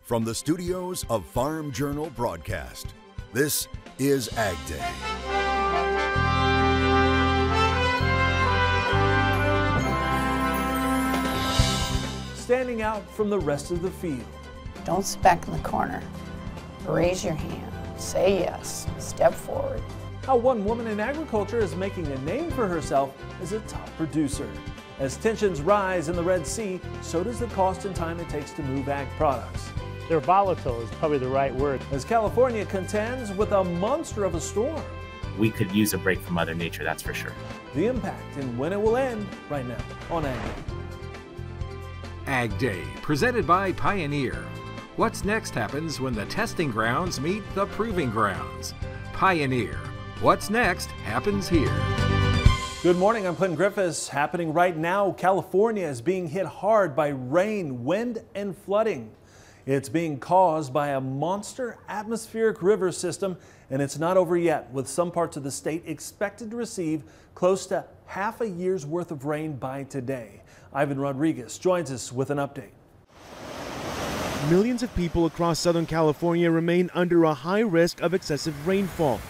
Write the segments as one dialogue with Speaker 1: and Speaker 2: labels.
Speaker 1: From the studios of Farm Journal Broadcast, this is AgDay.
Speaker 2: Standing out from the rest of the field.
Speaker 3: Don't sit back in the corner. Raise your hand. Say yes. Step forward.
Speaker 2: How one woman in agriculture is making a name for herself as a top producer. As tensions rise in the Red Sea, so does the cost and time it takes to move ag products.
Speaker 4: They're volatile is probably the right word.
Speaker 2: As California contends with a monster of a storm.
Speaker 5: We could use a break from Mother Nature, that's for sure.
Speaker 2: The impact and when it will end right now on AgDay.
Speaker 6: AgDay, presented by Pioneer. What's next happens when the testing grounds meet the proving grounds. Pioneer. What's next happens here.
Speaker 2: Good morning, I'm Clinton Griffiths. Happening right now, California is being hit hard by rain, wind, and flooding. It's being caused by a monster atmospheric river system, and it's not over yet, with some parts of the state expected to receive close to half a year's worth of rain by today. Ivan Rodriguez joins us with an update.
Speaker 7: Millions of people across Southern California remain under a high risk of excessive rainfall.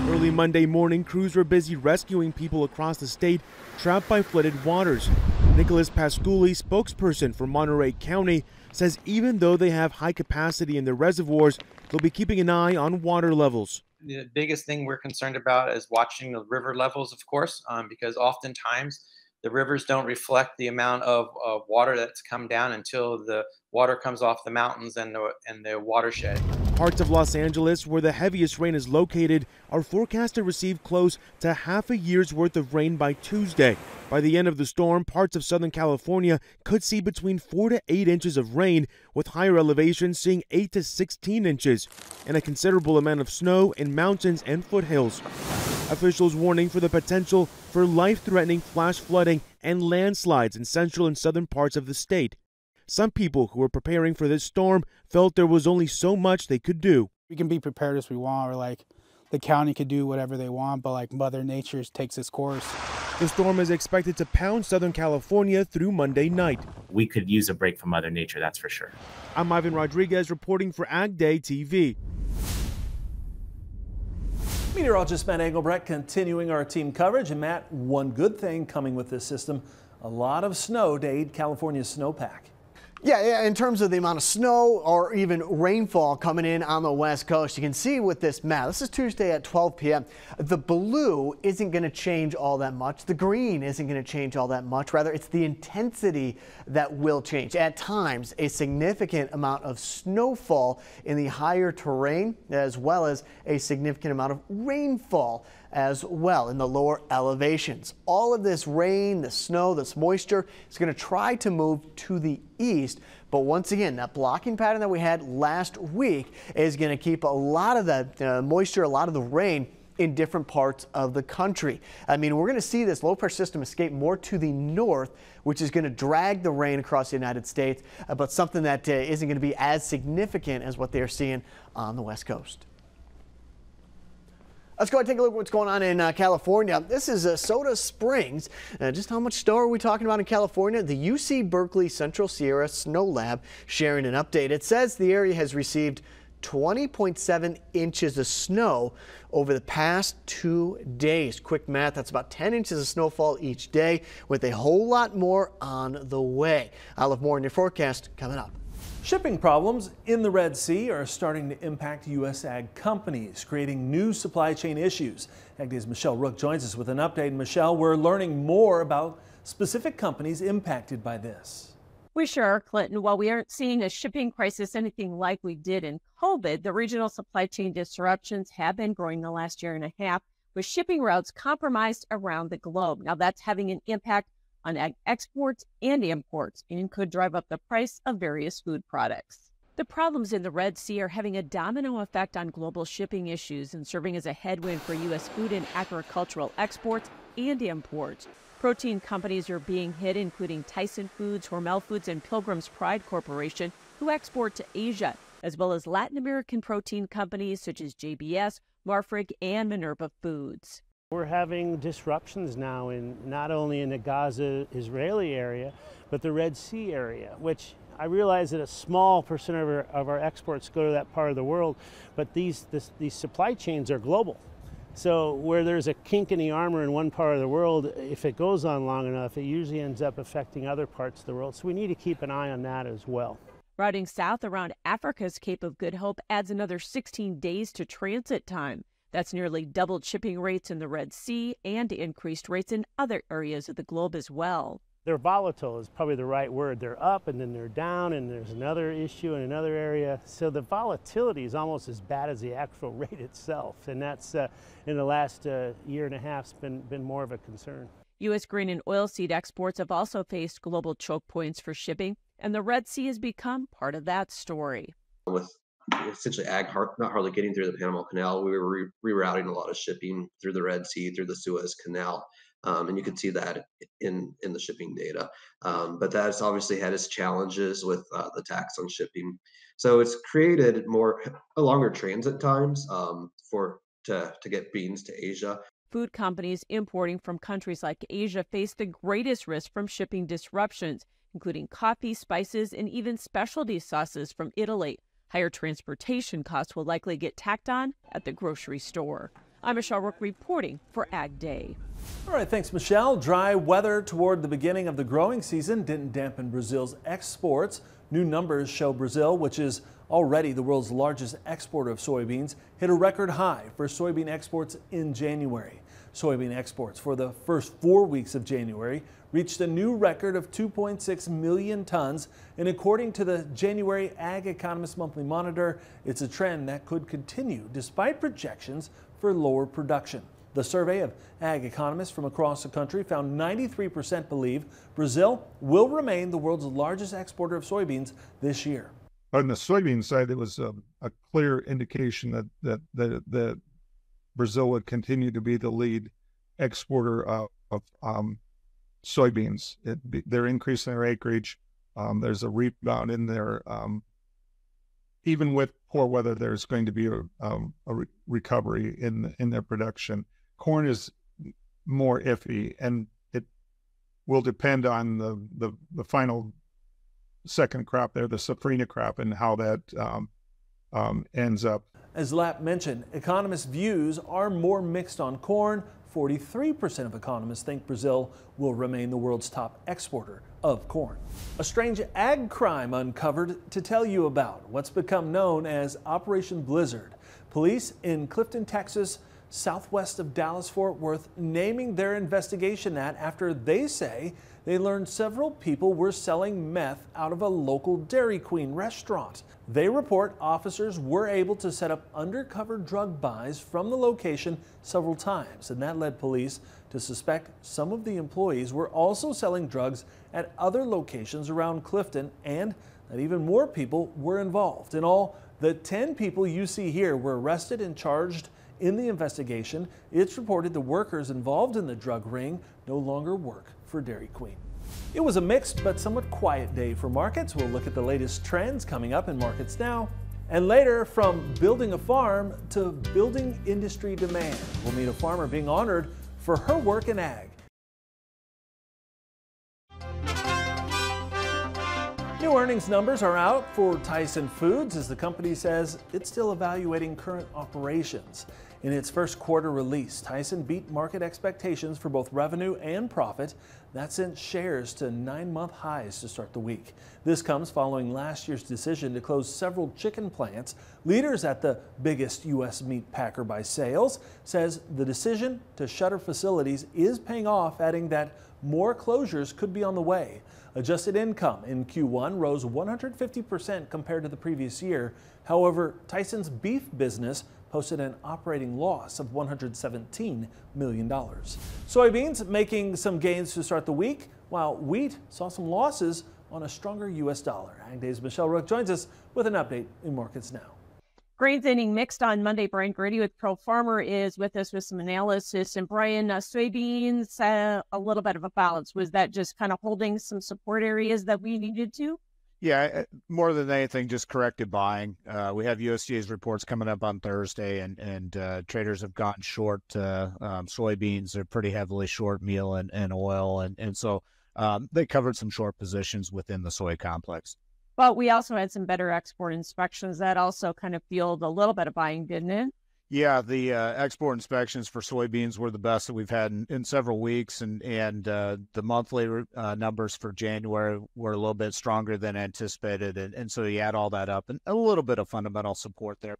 Speaker 7: Early Monday morning, crews were busy rescuing people across the state trapped by flooded waters. Nicholas Pasculi, spokesperson for Monterey County, says even though they have high capacity in their reservoirs, they'll be keeping an eye on water levels.
Speaker 8: The biggest thing we're concerned about is watching the river levels, of course, because oftentimes the rivers don't reflect the amount of water that's come down until the water comes off the mountains and the watershed.
Speaker 7: Parts of Los Angeles, where the heaviest rain is located, are forecast to receive close to half a year's worth of rain by Tuesday. By the end of the storm, parts of Southern California could see between 4 to 8 inches of rain, with higher elevations seeing 8 to 16 inches, and a considerable amount of snow in mountains and foothills. Officials warning for the potential for life-threatening flash flooding and landslides in central and southern parts of the state. Some people who were preparing for this storm felt there was only so much they could do.
Speaker 9: We can be prepared as we want, or like the county could do whatever they want, but like Mother Nature takes its course.
Speaker 7: The storm is expected to pound Southern California through Monday night.
Speaker 5: We could use a break from Mother Nature, that's for sure.
Speaker 7: I'm Ivan Rodriguez reporting for AgDay TV.
Speaker 2: Meteorologist Matt Engelbrecht continuing our team coverage. And Matt, one good thing coming with this system, a lot of snow to aid California's snowpack.
Speaker 10: Yeah, in terms of the amount of snow or even rainfall coming in on the West Coast, you can see with this map, this is Tuesday at 12 p.m. The blue isn't going to change all that much. The green isn't going to change all that much. Rather, it's the intensity that will change. At times, a significant amount of snowfall in the higher terrain, as well as a significant amount of rainfall as well in the lower elevations. All of this rain, the snow, this moisture is going to try to move to the east. But once again, that blocking pattern that we had last week is going to keep a lot of the moisture, a lot of the rain in different parts of the country. I mean, we're going to see this low pressure system escape more to the north, which is going to drag the rain across the United States, but something that isn't going to be as significant as what they're seeing on the West Coast. Let's go ahead and take a look at what's going on in California. This is Soda Springs. Just how much snow are we talking about in California? The UC Berkeley Central Sierra Snow Lab sharing an update. It says the area has received 20.7 inches of snow over the past 2 days. Quick math, that's about 10 inches of snowfall each day, with a whole lot more on the way. I'll have more in your forecast coming up.
Speaker 2: Shipping problems in the Red Sea are starting to impact U.S. ag companies, creating new supply chain issues. AgDay's Michelle Rook joins us with an update. Michelle, we're learning more about specific companies impacted by this.
Speaker 11: We sure are, Clinton. While we aren't seeing a shipping crisis anything like we did in COVID, the regional supply chain disruptions have been growing the last year and a half, with shipping routes compromised around the globe. Now that's having an impact on ag exports and imports and could drive up the price of various food products. The problems in the Red Sea are having a domino effect on global shipping issues and serving as a headwind for U.S. food and agricultural exports and imports. Protein companies are being hit, including Tyson Foods, Hormel Foods, and Pilgrim's Pride Corporation, who export to Asia, as well as Latin American protein companies such as JBS, Marfrig, and Minerva Foods.
Speaker 4: We're having disruptions now not only in the Gaza-Israeli area, but the Red Sea area, which I realize that a small percent of our exports go to that part of the world, but these supply chains are global. So where there's a kink in the armor in one part of the world, if it goes on long enough, it usually ends up affecting other parts of the world. So we need to keep an eye on that as well.
Speaker 11: Routing south around Africa's Cape of Good Hope adds another 16 days to transit time. That's nearly doubled shipping rates in the Red Sea and increased rates in other areas of the globe as well.
Speaker 4: They're volatile is probably the right word. They're up and then they're down, and there's another issue in another area. So the volatility is almost as bad as the actual rate itself. And that's in the last year and a half been more of a concern.
Speaker 11: U.S. grain and oilseed exports have also faced global choke points for shipping, and the Red Sea has become part of that story.
Speaker 12: With essentially not hardly getting through the Panama Canal, we were rerouting a lot of shipping through the Red Sea, through the Suez Canal. And you could see that in the shipping data. But that's obviously had its challenges with the tax on shipping. So it's created longer transit times to get beans to Asia.
Speaker 11: Food companies importing from countries like Asia face the greatest risk from shipping disruptions, including coffee, spices, and even specialty sauces from Italy. Higher transportation costs will likely get tacked on at the grocery store. I'm Michelle Rook reporting for AgDay.
Speaker 2: All right, thanks, Michelle. Dry weather toward the beginning of the growing season didn't dampen Brazil's exports. New numbers show Brazil, which is already the world's largest exporter of soybeans, hit a record high for soybean exports in January. Soybean exports for the first 4 weeks of January reached a new record of 2.6 million tons, and according to the January Ag Economist Monthly Monitor, it's a trend that could continue despite projections for lower production. The survey of ag economists from across the country found 93% believe Brazil will remain the world's largest exporter of soybeans this year.
Speaker 13: On the soybean side, it was a clear indication that Brazil would continue to be the lead exporter of soybeans. They're increasing their acreage. There's a rebound in their even with poor weather, there's going to be a recovery in their production. Corn is more iffy, and it will depend on the final second crop there, the safrinha crop, and how that ends up.
Speaker 2: As Lapp mentioned, economists' views are more mixed on corn. 43% of economists think Brazil will remain the world's top exporter of corn. A strange ag crime uncovered to tell you about what's become known as Operation Blizzard. Police in Clifton, Texas, southwest of Dallas-Fort Worth, naming their investigation that after they say they learned several people were selling meth out of a local Dairy Queen restaurant. They report officers were able to set up undercover drug buys from the location several times, and that led police to suspect some of the employees were also selling drugs at other locations around Clifton, and that even more people were involved. In all, the 10 people you see here were arrested and charged in the investigation. It's reported the workers involved in the drug ring no longer work for Dairy Queen. It was a mixed but somewhat quiet day for markets. We'll look at the latest trends coming up in Markets Now. And later, from building a farm to building industry demand, we'll meet a farmer being honored for her work in ag. New earnings numbers are out for Tyson Foods as the company says it's still evaluating current operations. In its first quarter release, Tyson beat market expectations for both revenue and profit. That sent shares to 9-month highs to start the week. This comes following last year's decision to close several chicken plants. Leaders at the biggest U.S. meat packer by sales says the decision to shutter facilities is paying off, adding that more closures could be on the way. Adjusted income in Q1 rose 150% compared to the previous year. However, Tyson's beef business posted an operating loss of $117 million. Soybeans making some gains to start the week, while wheat saw some losses on a stronger U.S. dollar. AgDay's Michelle Rook joins us with an update in Markets Now.
Speaker 11: Grains ending mixed on Monday. Brian Grady with Pro Farmer is with us with some analysis. And Brian, soybeans, a little bit of a balance. Was that just kind of holding some support areas that we needed to?
Speaker 14: Yeah, more than anything, just corrected buying. We have USDA's reports coming up on Thursday, and traders have gotten short soybeans. They're pretty heavily short meal and oil, and so they covered some short positions within the soy complex.
Speaker 11: But we also had some better export inspections that also kind of fueled a little bit of buying, didn't it?
Speaker 14: Yeah, the export inspections for soybeans were the best that we've had in several weeks, and the monthly numbers for January were a little bit stronger than anticipated, and so you add all that up, and a little bit of fundamental support there.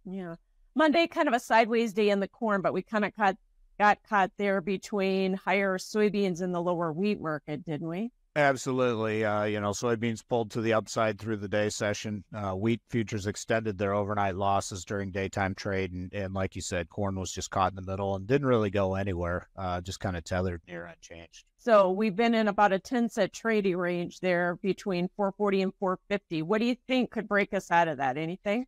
Speaker 11: Yeah. Monday, kind of a sideways day in the corn, but we kind of got caught there between higher soybeans and the lower wheat market, didn't we?
Speaker 14: Absolutely. Soybeans pulled to the upside through the day session. Wheat futures extended their overnight losses during daytime trade. And like you said, corn was just caught in the middle and didn't really go anywhere, just kind of tethered near unchanged.
Speaker 11: So we've been in about a 10-cent trading range there between 440 and 450. What do you think could break us out of that? Anything?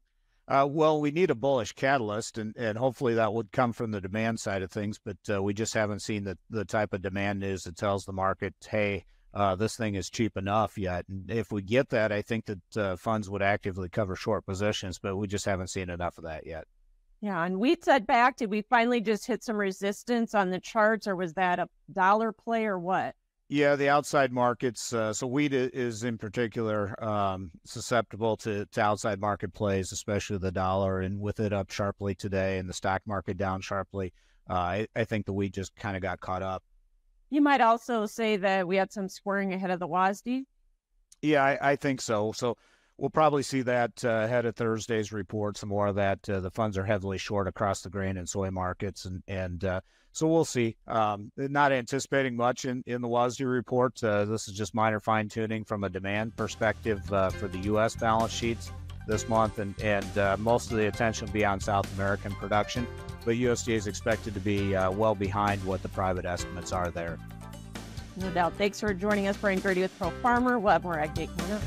Speaker 14: Well, we need a bullish catalyst, and hopefully that would come from the demand side of things. But we just haven't seen the type of demand news that tells the market, hey, this thing is cheap enough yet. And if we get that, I think that funds would actively cover short positions, but we just haven't seen enough of that yet.
Speaker 11: Yeah, and wheat set back. Did we finally just hit some resistance on the charts, or was that a dollar play or what?
Speaker 14: Yeah, the outside markets. So wheat is in particular susceptible to outside market plays, especially the dollar, and with it up sharply today and the stock market down sharply, I think the wheat just kind of got caught up.
Speaker 11: You might also say that we had some squaring ahead of the WASD.
Speaker 14: Yeah, I think so. So we'll probably see that ahead of Thursday's report, some more of that. The funds are heavily short across the grain and soy markets, and so we'll see. Not anticipating much in the WASD report. This is just minor fine-tuning from a demand perspective for the U.S. balance sheets this month, and most of the attention will be on South American production. But USDA is expected to be well behind what the private estimates are there.
Speaker 11: No doubt. Thanks for joining us, Brian Gertie with Pro Farmer. We'll have more AgDay coming up.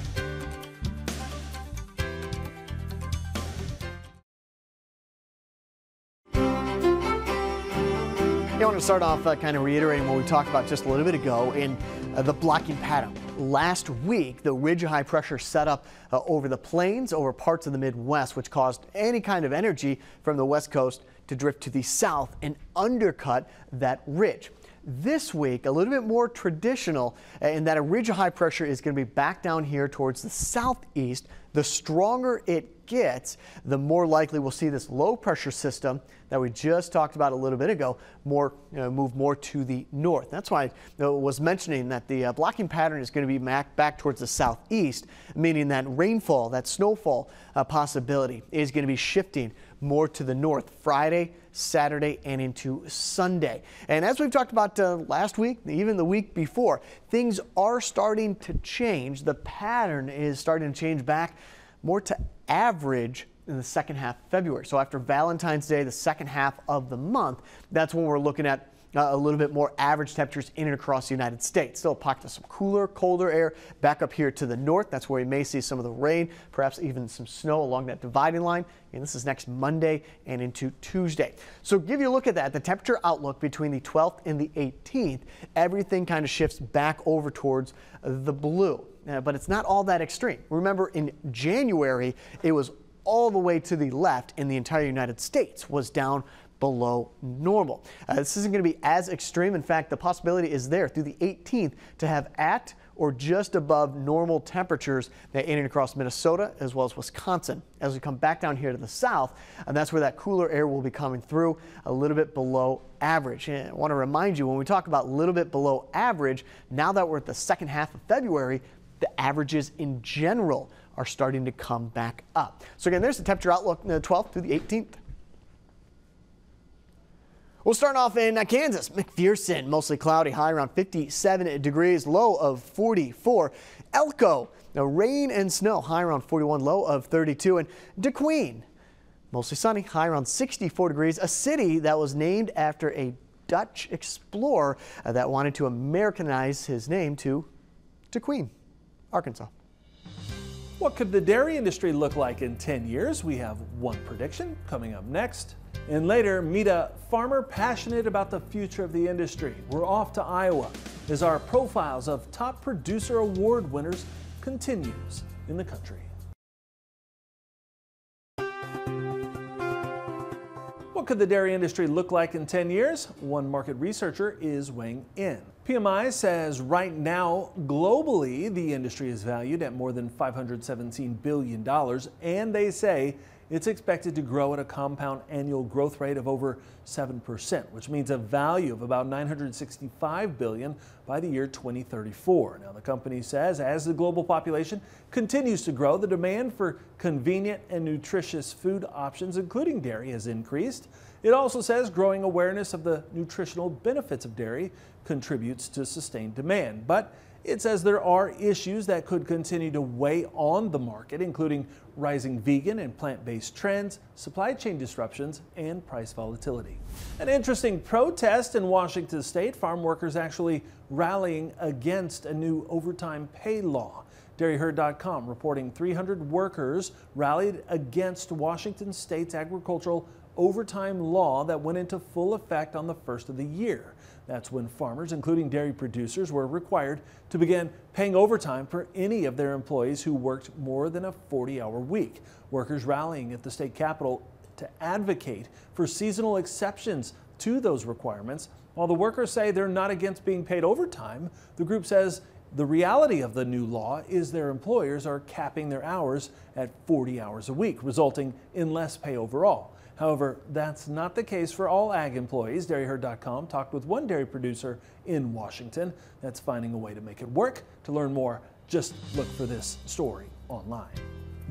Speaker 10: I want to start off kind of reiterating what we talked about just a little bit ago in the blocking pattern. Last week, the ridge of high pressure set up over the plains, over parts of the Midwest, which caused any kind of energy from the West Coast to drift to the south and undercut that ridge. This week, a little bit more traditional in that a ridge of high pressure is going to be back down here towards the southeast. The stronger it gets, the more likely we'll see this low pressure system that we just talked about a little bit ago move more to the north. That's why I was mentioning that the blocking pattern is going to be back towards the southeast, meaning that rainfall, that snowfall possibility is going to be shifting more to the north Friday, Saturday, and into Sunday. And as we've talked about last week, even the week before, things are starting to change. The pattern is starting to change back more to average in the second half of February. So after Valentine's Day, the second half of the month, that's when we're looking at a little bit more average temperatures in and across the United States. Still a pocket of some cooler, colder air back up here to the north. That's where we may see some of the rain, perhaps even some snow along that dividing line. And this is next Monday and into Tuesday. So give you a look at that, the temperature outlook between the 12th and the 18th, everything kind of shifts back over towards the blue. But it's not all that extreme. Remember, in January, it was all the way to the left, and the entire United States was down below normal. This isn't going to be as extreme. In fact, the possibility is there through the 18th to have at or just above normal temperatures in and across Minnesota as well as Wisconsin. As we come back down here to the south, and that's where that cooler air will be coming through a little bit below average. And I want to remind you, when we talk about a little bit below average, now that we're at the second half of February, the averages in general are starting to come back up. So again, there's the temperature outlook, the 12th through the 18th. We'll start off in Kansas. McPherson, mostly cloudy, high around 57 degrees, low of 44. Elko, now rain and snow, high around 41, low of 32. And DeQueen, mostly sunny, high around 64 degrees, a city that was named after a Dutch explorer that wanted to Americanize his name to DeQueen, Arkansas.
Speaker 2: What could the dairy industry look like in 10 years? We have one prediction coming up next. And later, meet a farmer passionate about the future of the industry. We're off to Iowa as our profiles of top producer award winners continues in the country. What could the dairy industry look like in 10 years? One market researcher is weighing in. PMI says right now, globally, the industry is valued at more than $517 billion, and they say it's expected to grow at a compound annual growth rate of over 7%, which means a value of about $965 billion by the year 2034. Now, the company says as the global population continues to grow, the demand for convenient and nutritious food options, including dairy, has increased. It also says growing awareness of the nutritional benefits of dairy contributes to sustained demand. But it says there are issues that could continue to weigh on the market, including rising vegan and plant-based trends, supply chain disruptions, and price volatility. An interesting protest in Washington state, farm workers actually rallying against a new overtime pay law. DairyHerd.com reporting 300 workers rallied against Washington state's agricultural overtime law that went into full effect on the first of the year. That's when farmers, including dairy producers, were required to begin paying overtime for any of their employees who worked more than a 40-hour week. Workers rallying at the state capitol to advocate for seasonal exceptions to those requirements. While the workers say they're not against being paid overtime, the group says the reality of the new law is their employers are capping their hours at 40 hours a week, resulting in less pay overall. However, that's not the case for all ag employees. DairyHerd.com talked with one dairy producer in Washington that's finding a way to make it work. To learn more, just look for this story online.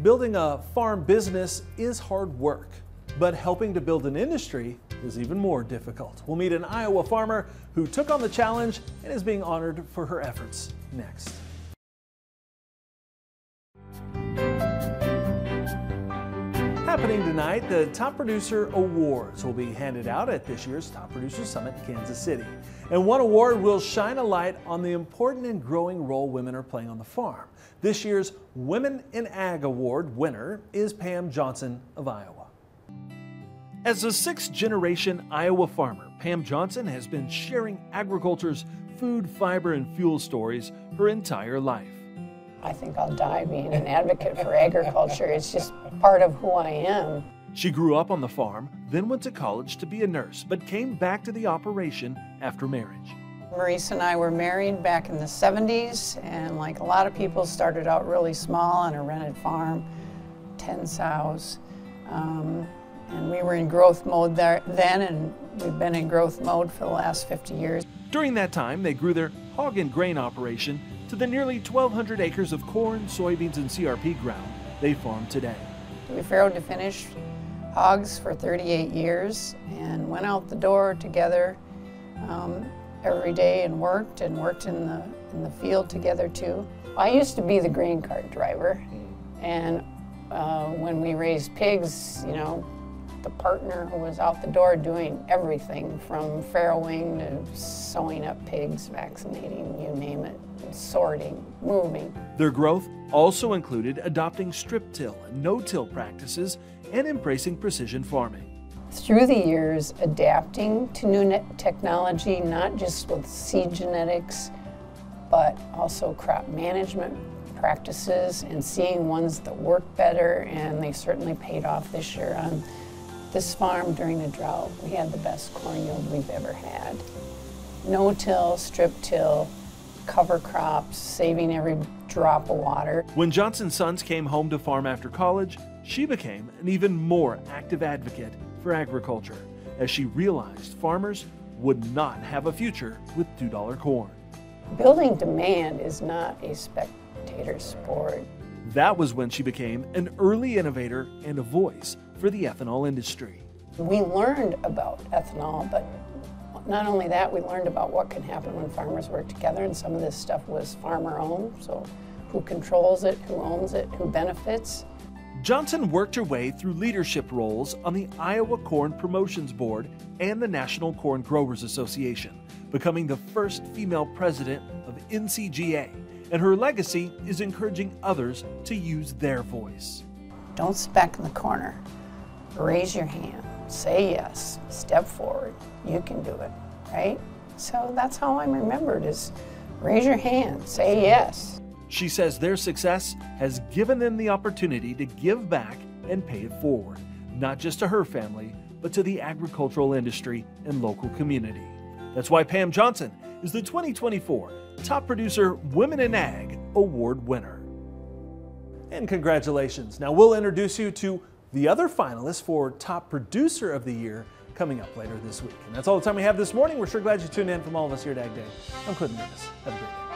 Speaker 2: Building a farm business is hard work, but helping to build an industry is even more difficult. We'll meet an Iowa farmer who took on the challenge and is being honored for her efforts next. Happening tonight, the Top Producer Awards will be handed out at this year's Top Producer Summit in Kansas City. And one award will shine a light on the important and growing role women are playing on the farm. This year's Women in Ag Award winner is Pam Johnson of Iowa. As a sixth-generation Iowa farmer, Pam Johnson has been sharing agriculture's food, fiber, and fuel stories her entire life.
Speaker 3: I think I'll die being an advocate for agriculture. It's just part of who I am.
Speaker 2: She grew up on the farm, then went to college to be a nurse, but came back to the operation after marriage.
Speaker 3: Maurice and I were married back in the 70s, and like a lot of people, started out really small on a rented farm, 10 sows. And we were in growth mode there then, and we've been in growth mode for the last 50 years.
Speaker 2: During that time, they grew their hog and grain operation to the nearly 1,200 acres of corn, soybeans, and CRP ground they farm today.
Speaker 3: We farrowed to finish hogs for 38 years and went out the door together every day and worked in the field together too. I used to be the grain cart driver, and when we raised pigs, you know, the partner who was out the door doing everything from farrowing to sewing up pigs, vaccinating, you name it, sorting, moving.
Speaker 2: Their growth also included adopting strip-till and no-till practices and embracing precision farming.
Speaker 3: Through the years, adapting to new technology, not just with seed genetics, but also crop management practices, and seeing ones that work better, and they certainly paid off this year. On this farm during a drought, we had the best corn yield we've ever had. No-till, strip-till, cover crops, saving every drop of water.
Speaker 2: When Johnson's sons came home to farm after college, she became an even more active advocate for agriculture, as she realized farmers would not have a future with $2 corn.
Speaker 3: Building demand is not a spectator sport.
Speaker 2: That was when she became an early innovator and a voice for the ethanol industry.
Speaker 3: We learned about ethanol, but not only that, we learned about what can happen when farmers work together, and some of this stuff was farmer-owned, so who controls it, who owns it, who benefits.
Speaker 2: Johnson worked her way through leadership roles on the Iowa Corn Promotions Board and the National Corn Growers Association, becoming the first female president of NCGA, and her legacy is encouraging others to use their voice.
Speaker 3: Don't sit back in the corner. Raise your hand. Say yes. Step forward. You can do it, right? So that's how I'm remembered, is raise your hand. Say yes.
Speaker 2: She says their success has given them the opportunity to give back and pay it forward, not just to her family, but to the agricultural industry and local community. That's why Pam Johnson is the 2024 Top Producer Women in Ag Award winner. And congratulations. Now we'll introduce you to the other finalists for Top Producer of the Year coming up later this week. And that's all the time we have this morning. We're sure glad you tuned in. From all of us here at AgDay, I'm Clinton Griffiths. Have a great day.